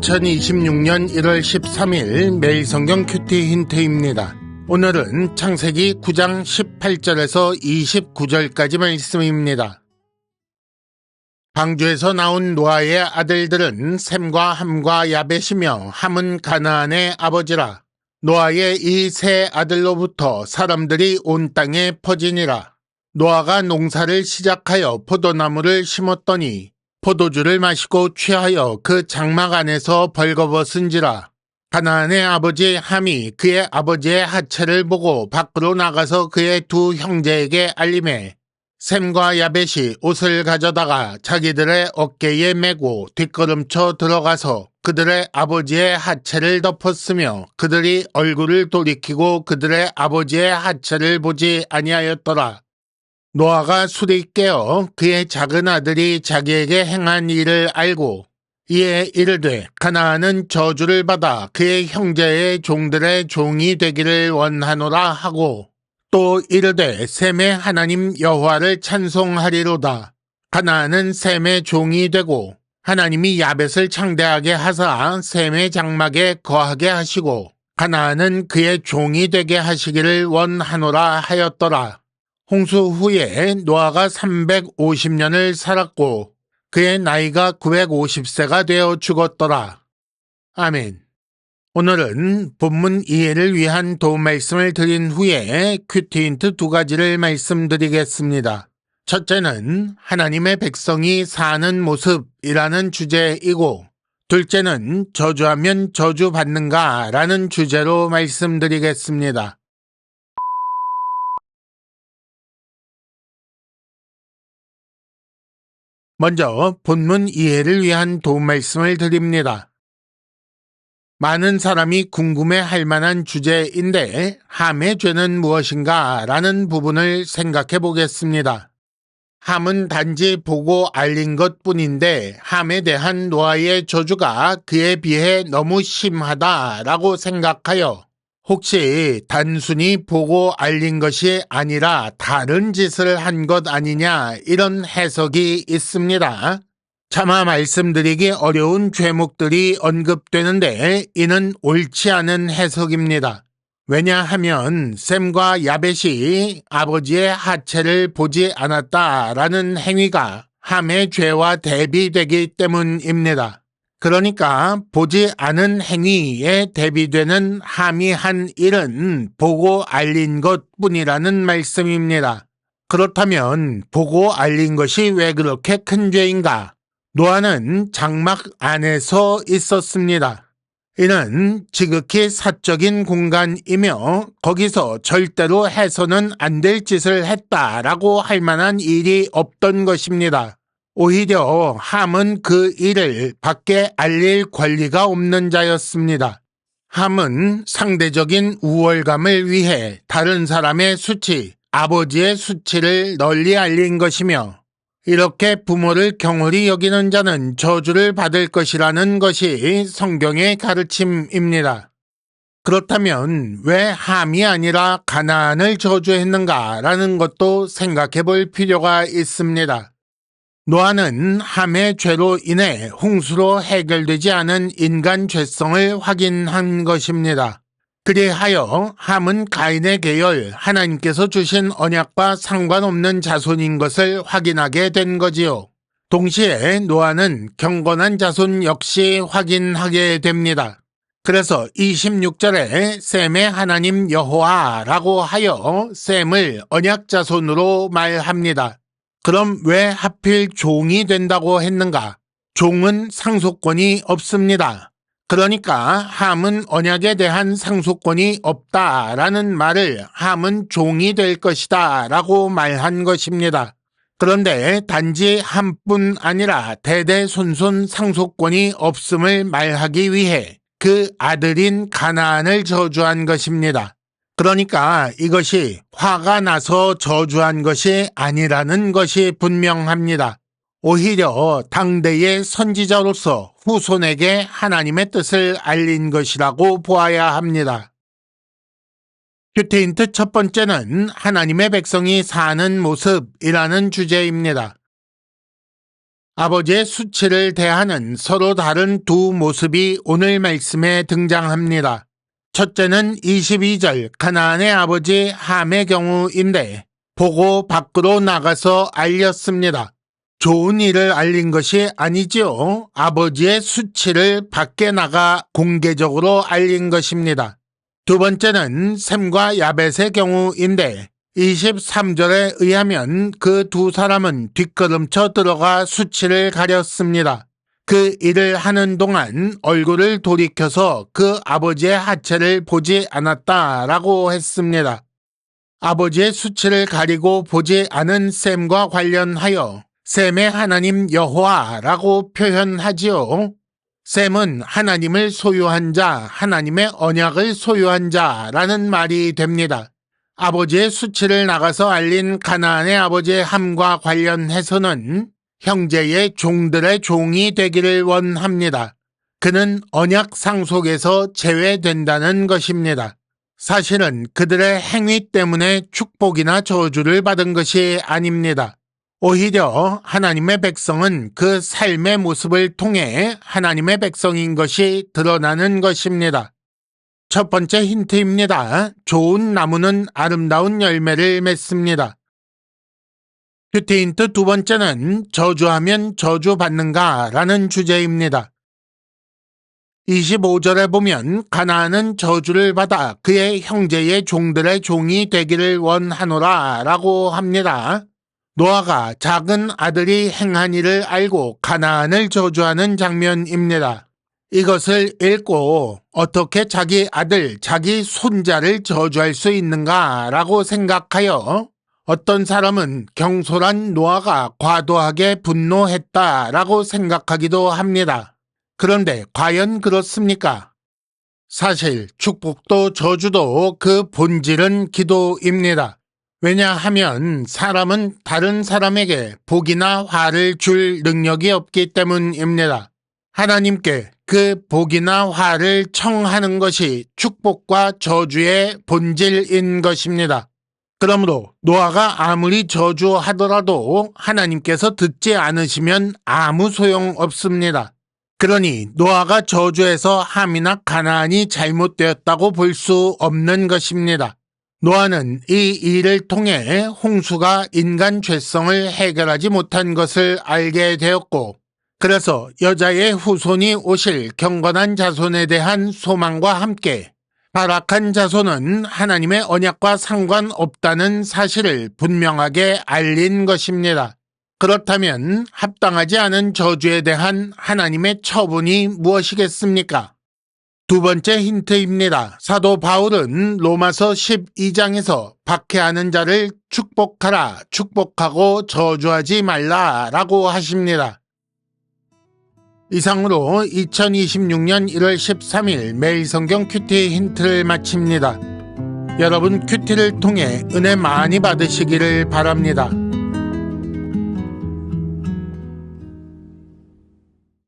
2026년 1월 13일 매일 성경 큐티 힌트입니다. 오늘은 창세기 9장 18절에서 29절까지 말씀입니다. 방주에서 나온 노아의 아들들은 셈과 함과 야벳이며 함은 가나안의 아버지라. 노아의 이 세 아들로부터 사람들이 온 땅에 퍼지니라. 노아가 농사를 시작하여 포도나무를 심었더니 포도주를 마시고 취하여 그 장막 안에서 벌거벗은지라. 가나안의 아버지 함이 그의 아버지의 하체를 보고 밖으로 나가서 그의 두 형제에게 알림해 셈과 야벳이 옷을 가져다가 자기들의 어깨에 메고 뒷걸음쳐 들어가서 그들의 아버지의 하체를 덮었으며 그들이 얼굴을 돌이키고 그들의 아버지의 하체를 보지 아니하였더라. 노아가 술이 깨어 그의 작은 아들이 자기에게 행한 일을 알고 이에 이르되 가나안은 저주를 받아 그의 형제의 종들의 종이 되기를 원하노라 하고 또 이르되 셈의 하나님 여호와를 찬송하리로다. 가나안은 셈의 종이 되고 하나님이 야벳을 창대하게 하사 셈의 장막에 거하게 하시고 가나안은 그의 종이 되게 하시기를 원하노라 하였더라. 홍수 후에 노아가 350년을 살았고 그의 나이가 950세가 되어 죽었더라. 아멘. 오늘은 본문 이해를 위한 도움 말씀을 드린 후에 큐티 힌트 두 가지를 말씀드리겠습니다. 첫째는 하나님의 백성이 사는 모습이라는 주제이고 둘째는 저주하면 저주받는가 라는 주제로 말씀드리겠습니다. 먼저 본문 이해를 위한 도움 말씀을 드립니다. 많은 사람이 궁금해할 만한 주제인데 함의 죄는 무엇인가 라는 부분을 생각해 보겠습니다. 함은 단지 보고 알린 것뿐인데 함에 대한 노아의 저주가 그에 비해 너무 심하다라고 생각하여 혹시 단순히 보고 알린 것이 아니라 다른 짓을 한 것 아니냐 이런 해석이 있습니다. 차마 말씀드리기 어려운 죄목들이 언급되는데 이는 옳지 않은 해석입니다. 왜냐하면 셈과 야벳이 아버지의 하체를 보지 않았다라는 행위가 함의 죄와 대비되기 때문입니다. 그러니까 보지 않은 행위에 대비되는 함이 한 일은 보고 알린 것뿐이라는 말씀입니다. 그렇다면 보고 알린 것이 왜 그렇게 큰 죄인가? 노아는 장막 안에서 있었습니다. 이는 지극히 사적인 공간이며 거기서 절대로 해서는 안 될 짓을 했다라고 할 만한 일이 없던 것입니다. 오히려 함은 그 일을 밖에 알릴 권리가 없는 자였습니다. 함은 상대적인 우월감을 위해 다른 사람의 수치, 아버지의 수치를 널리 알린 것이며 이렇게 부모를 경홀히 여기는 자는 저주를 받을 것이라는 것이 성경의 가르침입니다. 그렇다면 왜 함이 아니라 가나안을 저주했는가라는 것도 생각해 볼 필요가 있습니다. 노아는 함의 죄로 인해 홍수로 해결되지 않은 인간 죄성을 확인한 것입니다. 그리하여 함은 가인의 계열, 하나님께서 주신 언약과 상관없는 자손인 것을 확인하게 된 거지요. 동시에 노아는 경건한 자손 역시 확인하게 됩니다. 그래서 26절에 셈의 하나님 여호와라고 하여 셈을 언약 자손으로 말합니다. 그럼 왜 하필 종이 된다고 했는가? 종은 상속권이 없습니다. 그러니까 함은 언약에 대한 상속권이 없다라는 말을 함은 종이 될 것이다 라고 말한 것입니다. 그런데 단지 함뿐 아니라 대대손손 상속권이 없음을 말하기 위해 그 아들인 가나안을 저주한 것입니다. 그러니까 이것이 화가 나서 저주한 것이 아니라는 것이 분명합니다. 오히려 당대의 선지자로서 후손에게 하나님의 뜻을 알린 것이라고 보아야 합니다. 큐티 힌트 첫 번째는 하나님의 백성이 사는 모습이라는 주제입니다. 아버지의 수치를 대하는 서로 다른 두 모습이 오늘 말씀에 등장합니다. 첫째는 22절 가나안의 아버지 함의 경우인데 보고 밖으로 나가서 알렸습니다. 좋은 일을 알린 것이 아니지요. 아버지의 수치를 밖에 나가 공개적으로 알린 것입니다. 두 번째는 셈과 야벳의 경우인데 23절에 의하면 그 두 사람은 뒷걸음쳐 들어가 수치를 가렸습니다. 그 일을 하는 동안 얼굴을 돌이켜서 그 아버지의 하체를 보지 않았다라고 했습니다. 아버지의 수치를 가리고 보지 않은 셈과 관련하여 셈의 하나님 여호와라고 표현하지요. 셈은 하나님을 소유한 자, 하나님의 언약을 소유한 자라는 말이 됩니다. 아버지의 수치를 나가서 알린 가나안의 아버지의 함과 관련해서는 형제의 종들의 종이 되기를 원합니다. 그는 언약 상속에서 제외된다는 것입니다. 사실은 그들의 행위 때문에 축복이나 저주를 받은 것이 아닙니다. 오히려 하나님의 백성은 그 삶의 모습을 통해 하나님의 백성인 것이 드러나는 것입니다. 첫 번째 힌트입니다. 좋은 나무는 아름다운 열매를 맺습니다. 큐티 힌트 두 번째는 저주하면 저주받는가 라는 주제입니다. 25절에 보면 가나안은 저주를 받아 그의 형제의 종들의 종이 되기를 원하노라 라고 합니다. 노아가 작은 아들이 행한 일을 알고 가나안을 저주하는 장면입니다. 이것을 읽고 어떻게 자기 아들, 자기 손자를 저주할 수 있는가 라고 생각하여 어떤 사람은 경솔한 노아가 과도하게 분노했다라고 생각하기도 합니다. 그런데 과연 그렇습니까? 사실 축복도 저주도 그 본질은 기도입니다. 왜냐하면 사람은 다른 사람에게 복이나 화를 줄 능력이 없기 때문입니다. 하나님께 그 복이나 화를 청하는 것이 축복과 저주의 본질인 것입니다. 그러므로 노아가 아무리 저주하더라도 하나님께서 듣지 않으시면 아무 소용 없습니다. 그러니 노아가 저주해서 함이나 가나안이 잘못되었다고 볼 수 없는 것입니다. 노아는 이 일을 통해 홍수가 인간 죄성을 해결하지 못한 것을 알게 되었고, 그래서 여자의 후손이 오실 경건한 자손에 대한 소망과 함께 타락한 자손은 하나님의 언약과 상관없다는 사실을 분명하게 알린 것입니다. 그렇다면 합당하지 않은 저주에 대한 하나님의 처분이 무엇이겠습니까? 두 번째 힌트입니다. 사도 바울은 로마서 12장에서 박해하는 자를 축복하라, 축복하고 저주하지 말라 라고 하십니다. 이상으로 2026년 1월 13일 매일 성경 큐티 힌트를 마칩니다. 여러분 큐티를 통해 은혜 많이 받으시기를 바랍니다.